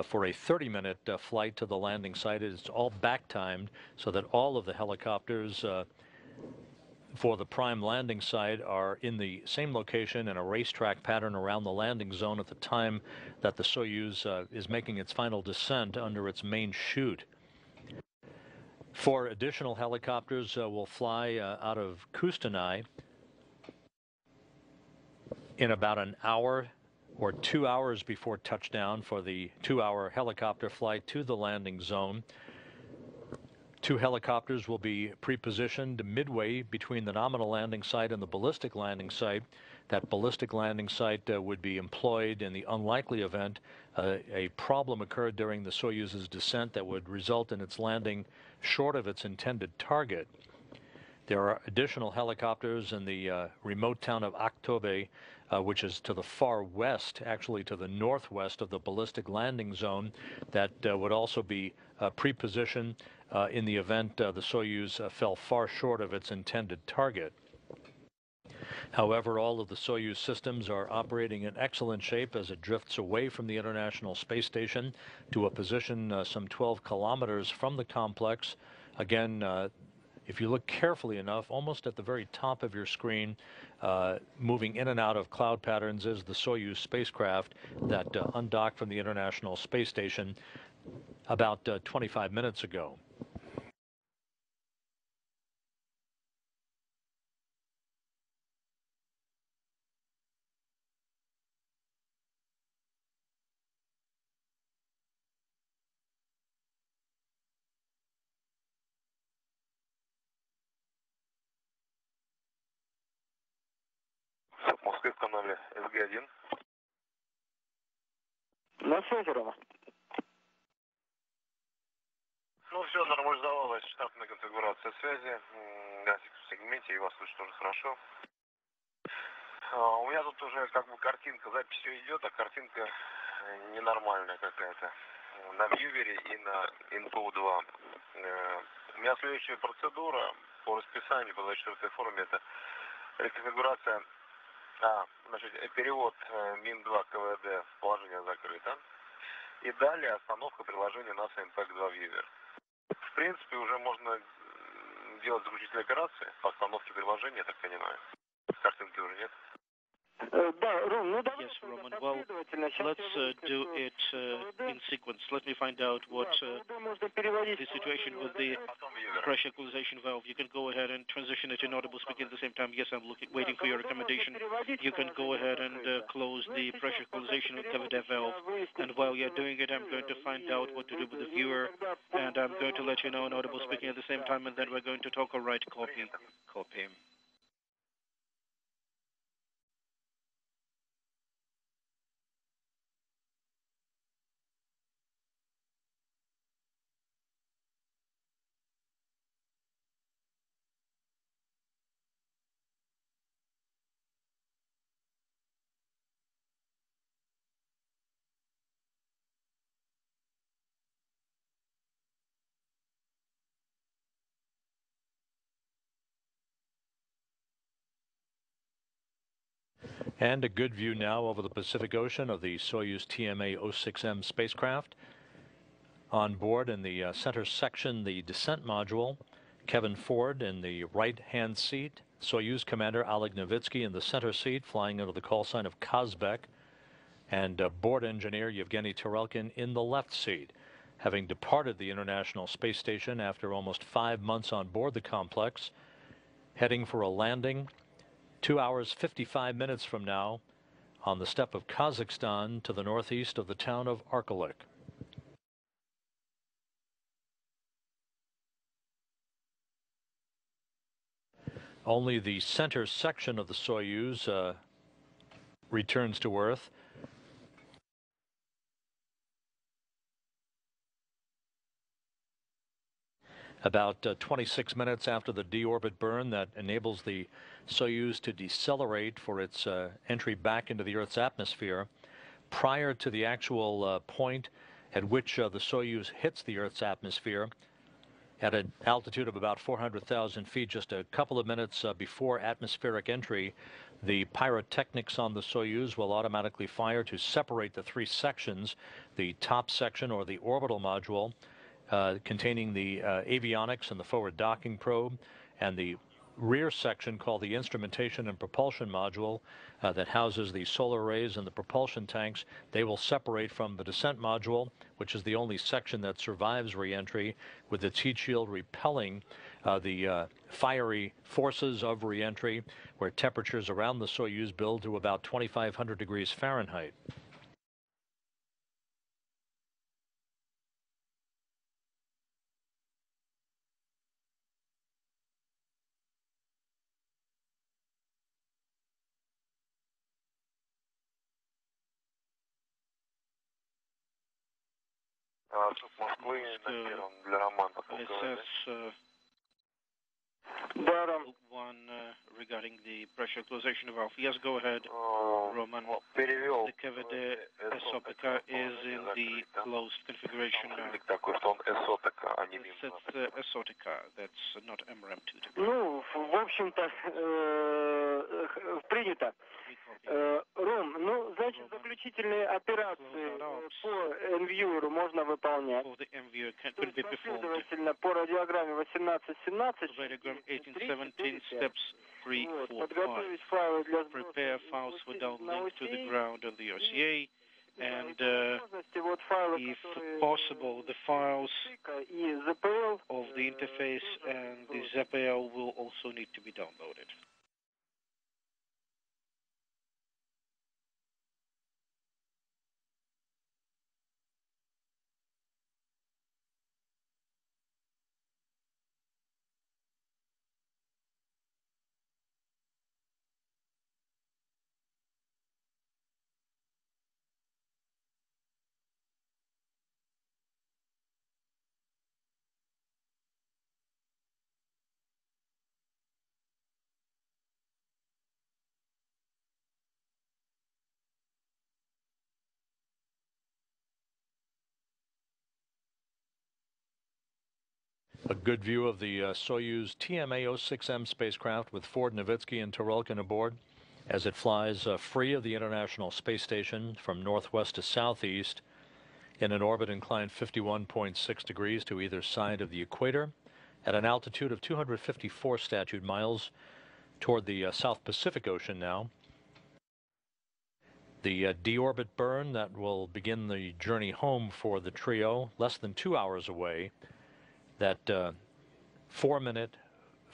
for a 30-minute flight to the landing site. It's all back-timed so that all of the helicopters for the prime landing site are in the same location in a racetrack pattern around the landing zone at the time that the Soyuz is making its final descent under its main chute. 4 additional helicopters will fly out of Kustanai in about an hour or 2 hours before touchdown for the 2-hour helicopter flight to the landing zone. 2 helicopters will be pre-positioned midway between the nominal landing site and the ballistic landing site. That ballistic landing site would be employed in the unlikely event a problem occurred during the Soyuz's descent that would result in its landing short of its intended target. There are additional helicopters in the remote town of Aktobe, which is to the far west, actually to the northwest of the ballistic landing zone, that would also be pre-positioned in the event the Soyuz fell far short of its intended target. However, all of the Soyuz systems are operating in excellent shape as it drifts away from the International Space Station to a position some 12 kilometers from the complex. Again, if you look carefully enough, almost at the very top of your screen, moving in and out of cloud patterns is the Soyuz spacecraft that undocked from the International Space Station about 25 minutes ago. В Москве в канале СГ-1. На связи, Рома. Ну, все нормализовалось, штатная конфигурация связи. Да, в сегменте, и вас слышно тоже хорошо. У меня тут уже как бы картинка, запись все идет, а картинка ненормальная какая-то. На вьювере и на Инпоу-2. У меня следующая процедура по расписанию, по 24-й форме, это реконфигурация, значит, перевод МИН-2 КВД в положение закрыто. И далее остановка приложения NASA Impact-2 Viewer. В принципе, уже можно делать заключительные операции по остановке приложения, я так понимаю. Картинки уже нет. Yes, Roman. Well, let's do it in sequence. Let me find out what the situation with the pressure equalization valve. You can go ahead and transition it in audible speaking at the same time. Yes, I'm waiting for your recommendation. You can go ahead and close the pressure equalization valve. And while you're doing it, I'm going to find out what to do with the viewer. And I'm going to let you know in audible speaking at the same time. And then we're going to talk. All right, copy. Copy. And a good view now over the Pacific Ocean of the Soyuz TMA-06M spacecraft. On board in the center section, the descent module, Kevin Ford in the right-hand seat, Soyuz commander Oleg Novitsky in the center seat, flying under the call sign of Kazbek, and board engineer Yevgeny Tarelkin in the left seat. Having departed the International Space Station after almost 5 months on board the complex, heading for a landing 2 hours 55 minutes from now on the steppe of Kazakhstan to the northeast of the town of Arkelik. Only the center section of the Soyuz returns to Earth. About 26 minutes after the deorbit burn that enables the Soyuz to decelerate for its entry back into the Earth's atmosphere, prior to the actual point at which the Soyuz hits the Earth's atmosphere, at an altitude of about 400,000 feet, just a couple of minutes before atmospheric entry, the pyrotechnics on the Soyuz will automatically fire to separate the 3 sections, the top section or the orbital module, containing the avionics and the forward docking probe, and the rear section called the instrumentation and propulsion module that houses the solar arrays and the propulsion tanks. They will separate from the descent module, which is the only section that survives re-entry, with its heat shield repelling the fiery forces of reentry, where temperatures around the Soyuz build to about 2,500 degrees Fahrenheit. One regarding the pressure equalization valve. Yes, go ahead, Roman. The cavity Esotica is in the closed configuration now. It's Esotica, that's not MRM2. Ну, в общем-то, принято. Ром, ну, значит, заключительные операции по NViewer можно выполнять. Последовательно по радиограмме 18-17. Radiogram 18-17, steps 3, 4, 5. Подготовить файлы для сброса. Prepare files for downlink to the ground on the RCA. And if possible, the files of the interface and the ZPL will also need to be downloaded. A good view of the Soyuz TMA-06M spacecraft with Ford Nowitzki and Tarelkin aboard as it flies free of the International Space Station from northwest to southeast in an orbit inclined 51.6 degrees to either side of the equator at an altitude of 254 statute miles toward the South Pacific Ocean now. The deorbit burn that will begin the journey home for the trio, less than 2 hours away. That 4-minute,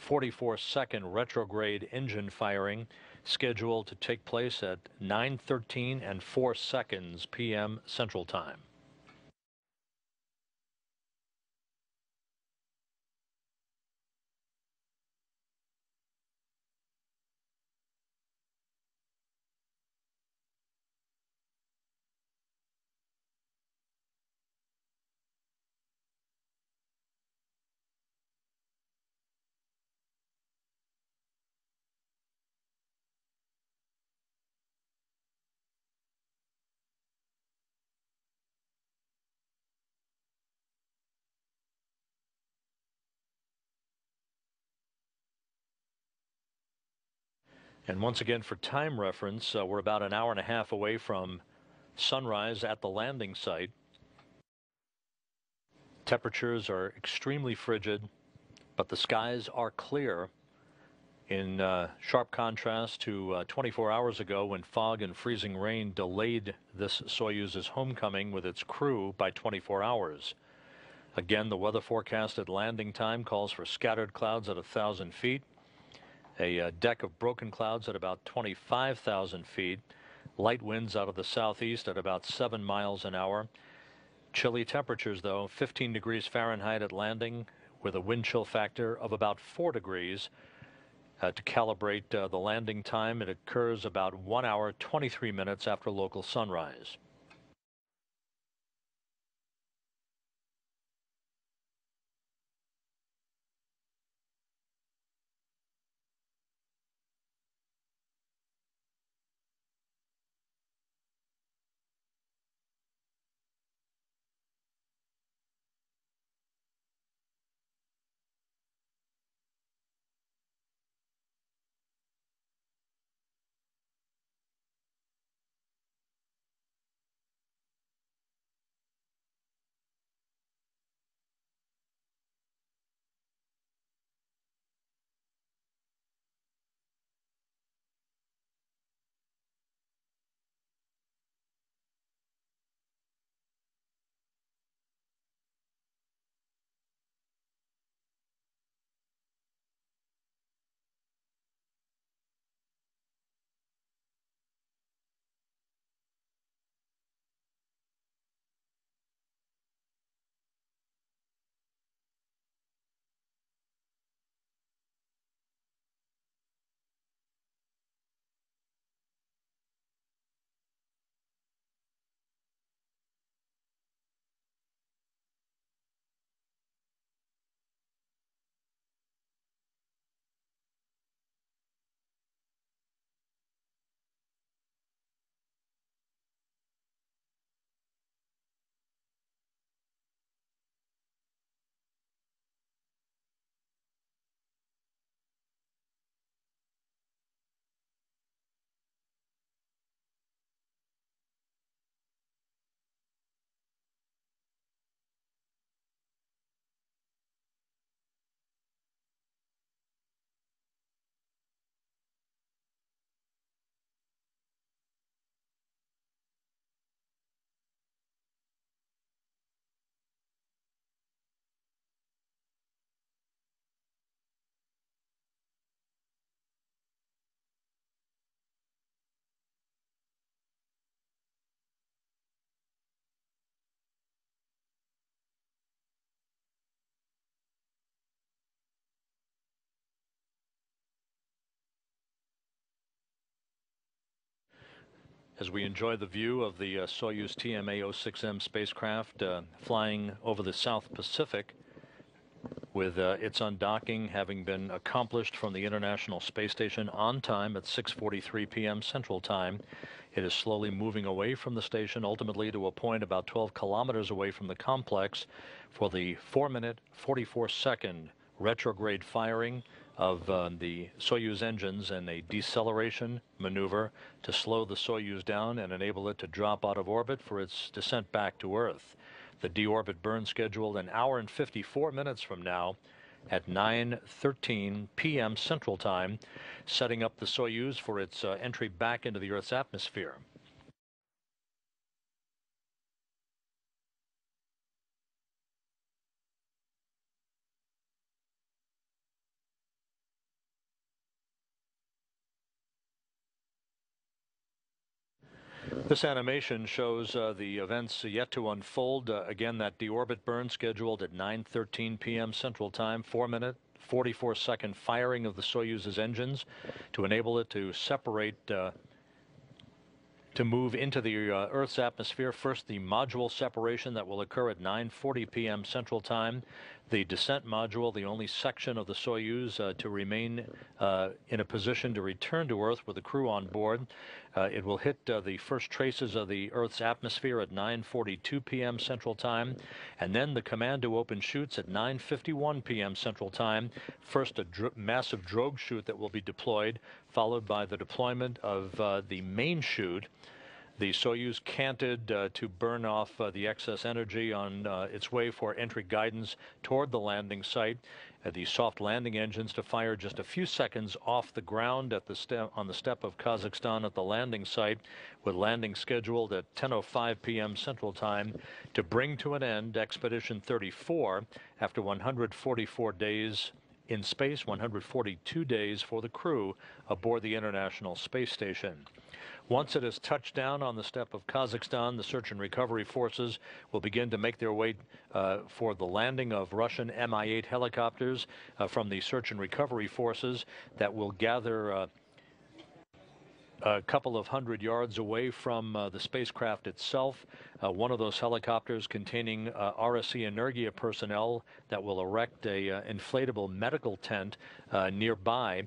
44-second retrograde engine firing scheduled to take place at 9:13 and 4 seconds p.m. Central Time. And once again, for time reference, we're about an hour and a half away from sunrise at the landing site. Temperatures are extremely frigid, but the skies are clear, in sharp contrast to 24 hours ago when fog and freezing rain delayed this Soyuz's homecoming with its crew by 24 hours. Again, the weather forecast at landing time calls for scattered clouds at 1,000 feet, a deck of broken clouds at about 25,000 feet, light winds out of the southeast at about 7 miles an hour. Chilly temperatures, though, 15 degrees Fahrenheit at landing with a wind chill factor of about 4 degrees. To calibrate the landing time, it occurs about 1 hour, 23 minutes after local sunrise. as we enjoy the view of the Soyuz TMA-06M spacecraft flying over the South Pacific, with its undocking having been accomplished from the International Space Station on time at 6:43 p.m. Central Time. It is slowly moving away from the station, ultimately to a point about 12 kilometers away from the complex for the 4-minute, 44-second retrograde firing of the Soyuz engines and a deceleration maneuver to slow the Soyuz down and enable it to drop out of orbit for its descent back to Earth. The deorbit burn scheduled an hour and 54 minutes from now at 9:13 p.m. Central Time, setting up the Soyuz for its entry back into the Earth's atmosphere. This animation shows the events yet to unfold. Again, that deorbit burn scheduled at 9:13 p.m. Central Time, 4-minute, 44-second firing of the Soyuz's engines to enable it to separate, to move into the Earth's atmosphere. First, the module separation that will occur at 9:40 p.m. Central Time. The descent module, the only section of the Soyuz to remain in a position to return to Earth with the crew on board. It will hit the first traces of the Earth's atmosphere at 9:42 p.m. Central Time, and then the command to open chutes at 9:51 p.m. Central Time. First, a massive drogue chute that will be deployed, followed by the deployment of the main chute. The Soyuz canted to burn off the excess energy on its way for entry guidance toward the landing site. The soft landing engines to fire just a few seconds off the ground at the on the steppe of Kazakhstan at the landing site, with landing scheduled at 10:05 p.m. Central Time to bring to an end Expedition 34 after 144 days in space, 142 days for the crew aboard the International Space Station. Once it has touched down on the steppe of Kazakhstan, the search and recovery forces will begin to make their way for the landing of Russian Mi-8 helicopters from the search and recovery forces that will gather a couple of hundred yards away from the spacecraft itself. One of those helicopters containing RSC Energia personnel that will erect a inflatable medical tent nearby,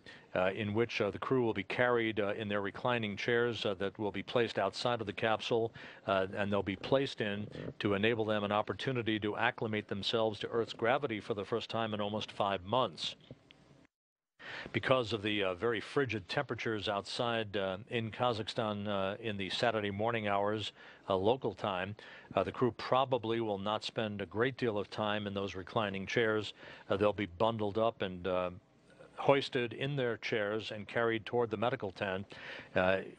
in which the crew will be carried in their reclining chairs that will be placed outside of the capsule, and they'll be placed in to enable them an opportunity to acclimate themselves to Earth's gravity for the first time in almost 5 months. Because of the very frigid temperatures outside in Kazakhstan in the Saturday morning hours local time, the crew probably will not spend a great deal of time in those reclining chairs. They'll be bundled up and hoisted in their chairs and carried toward the medical tent,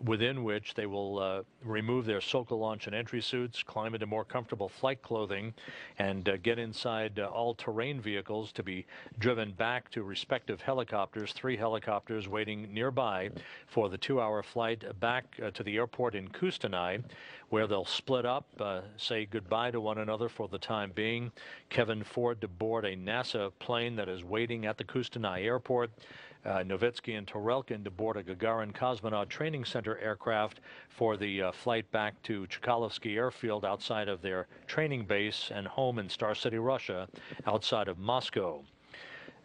within which they will remove their Sokol launch and entry suits, climb into more comfortable flight clothing, and get inside all-terrain vehicles to be driven back to respective helicopters, 3 helicopters waiting nearby for the 2-hour flight back to the airport in Kustanai, where they'll split up, say goodbye to one another for the time being. Kevin Ford to board a NASA plane that is waiting at the Kustanai airport. Novitsky and Torelkin to board a Gagarin Cosmonaut Training Center aircraft for the flight back to Chkalovsky Airfield outside of their training base and home in Star City, Russia, outside of Moscow.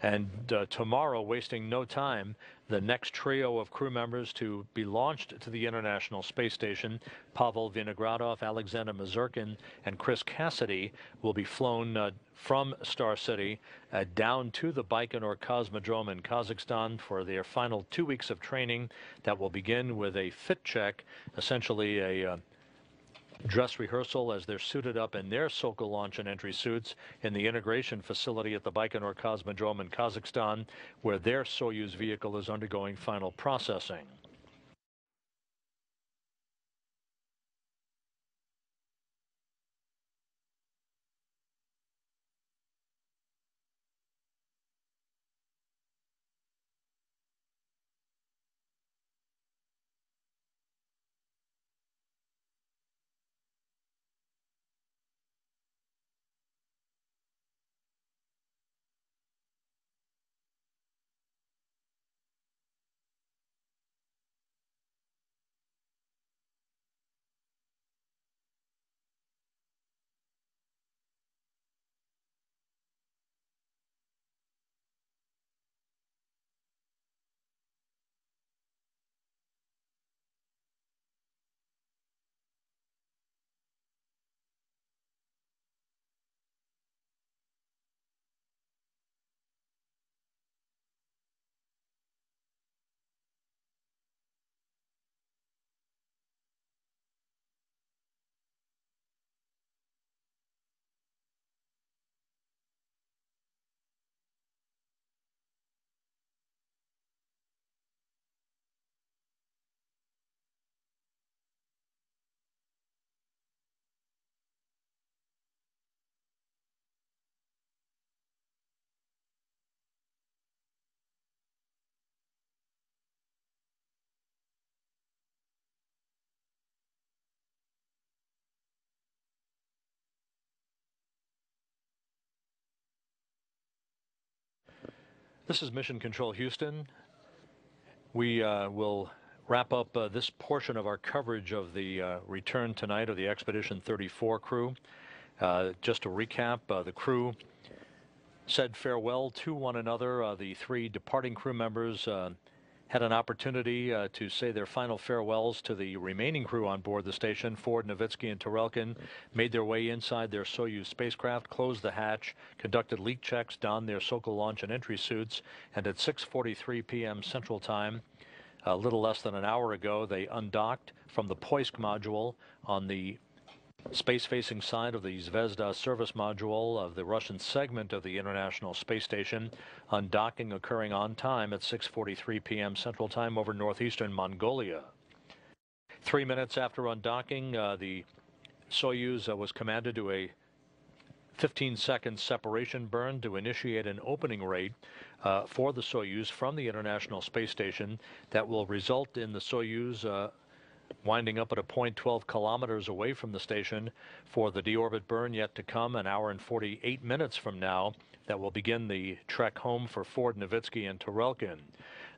And tomorrow, wasting no time, the next trio of crew members to be launched to the International Space Station, Pavel Vinogradov, Alexander Mazurkin, and Chris Cassidy, will be flown from Star City down to the Baikonur Cosmodrome in Kazakhstan for their final 2 weeks of training that will begin with a fit check, essentially a dress rehearsal as they're suited up in their Sokol launch and entry suits in the integration facility at the Baikonur Cosmodrome in Kazakhstan, where their Soyuz vehicle is undergoing final processing. This is Mission Control Houston. We will wrap up this portion of our coverage of the return tonight of the Expedition 34 crew. Just to recap, the crew said farewell to one another. The three departing crew members had an opportunity to say their final farewells to the remaining crew on board the station. Ford, Novitsky, and Tarelkin made their way inside their Soyuz spacecraft, closed the hatch, conducted leak checks, donned their Sokol launch and entry suits, and at 6:43 p.m. Central Time, a little less than an hour ago, they undocked from the Poisk module on the space-facing side of the Zvezda service module of the Russian segment of the International Space Station, undocking occurring on time at 6:43 p.m. Central Time over northeastern Mongolia. 3 minutes after undocking, the Soyuz was commanded to a 15-second separation burn to initiate an opening rate for the Soyuz from the International Space Station that will result in the Soyuz winding up at a point 12 kilometers away from the station for the deorbit burn yet to come an hour and 48 minutes from now that will begin the trek home for Ford, Novitsky, and Tarelkin.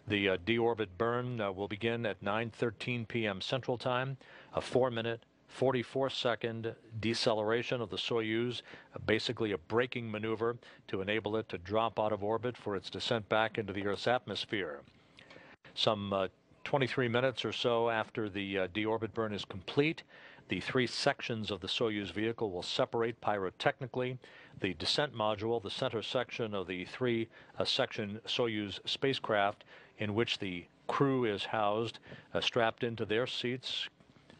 The deorbit burn will begin at 9:13 p.m. Central Time, a 4-minute, 44-second deceleration of the Soyuz, basically a braking maneuver to enable it to drop out of orbit for its descent back into the Earth's atmosphere. Some 23 minutes or so after the deorbit burn is complete, the three sections of the Soyuz vehicle will separate pyrotechnically. The descent module, the center section of the three-section Soyuz spacecraft, in which the crew is housed, strapped into their seats,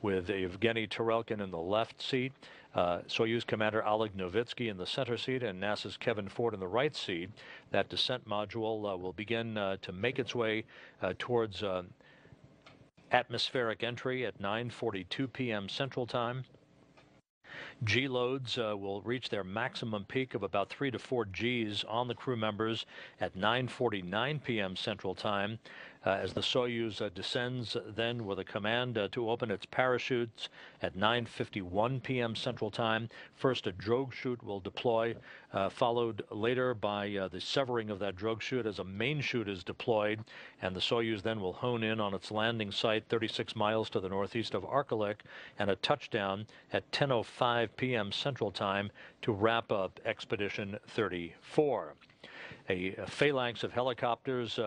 with Evgeny Tarelkin in the left seat, Soyuz Commander Oleg Novitsky in the center seat, and NASA's Kevin Ford in the right seat. That descent module will begin to make its way towards atmospheric entry at 9:42 p.m. Central Time. G-loads will reach their maximum peak of about 3 to 4 Gs on the crew members at 9:49 p.m. Central Time. As the Soyuz descends then with a command to open its parachutes at 9:51 p.m. Central Time. First, a drogue chute will deploy, followed later by the severing of that drogue chute as a main chute is deployed, and the Soyuz then will hone in on its landing site 36 miles to the northeast of Arkelik, and a touchdown at 10:05 p.m. Central Time to wrap up Expedition 34. A phalanx of helicopters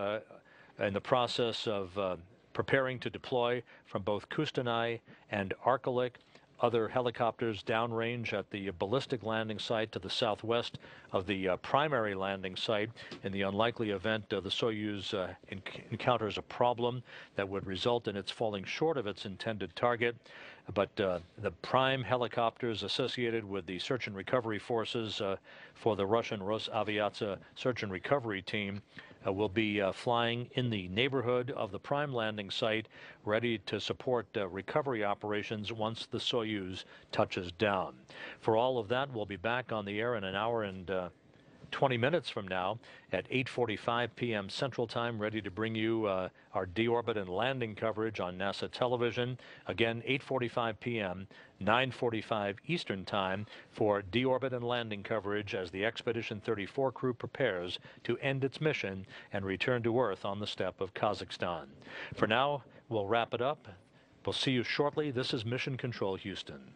in the process of preparing to deploy from both Kustanai and Arkelik. Other helicopters downrange at the ballistic landing site to the southwest of the primary landing site in the unlikely event the Soyuz encounters a problem that would result in its falling short of its intended target. But the prime helicopters associated with the search and recovery forces for the Russian Rosaviatsia search and recovery team will be flying in the neighborhood of the prime landing site, ready to support recovery operations once the Soyuz touches down. For all of that, we'll be back on the air in an hour and 20 minutes from now at 8:45 p.m. Central Time, ready to bring you our deorbit and landing coverage on NASA television. Again, 8:45 p.m., 9:45 Eastern Time for deorbit and landing coverage as the Expedition 34 crew prepares to end its mission and return to Earth on the steppe of Kazakhstan. For now, we'll wrap it up. We'll see you shortly. This is Mission Control Houston.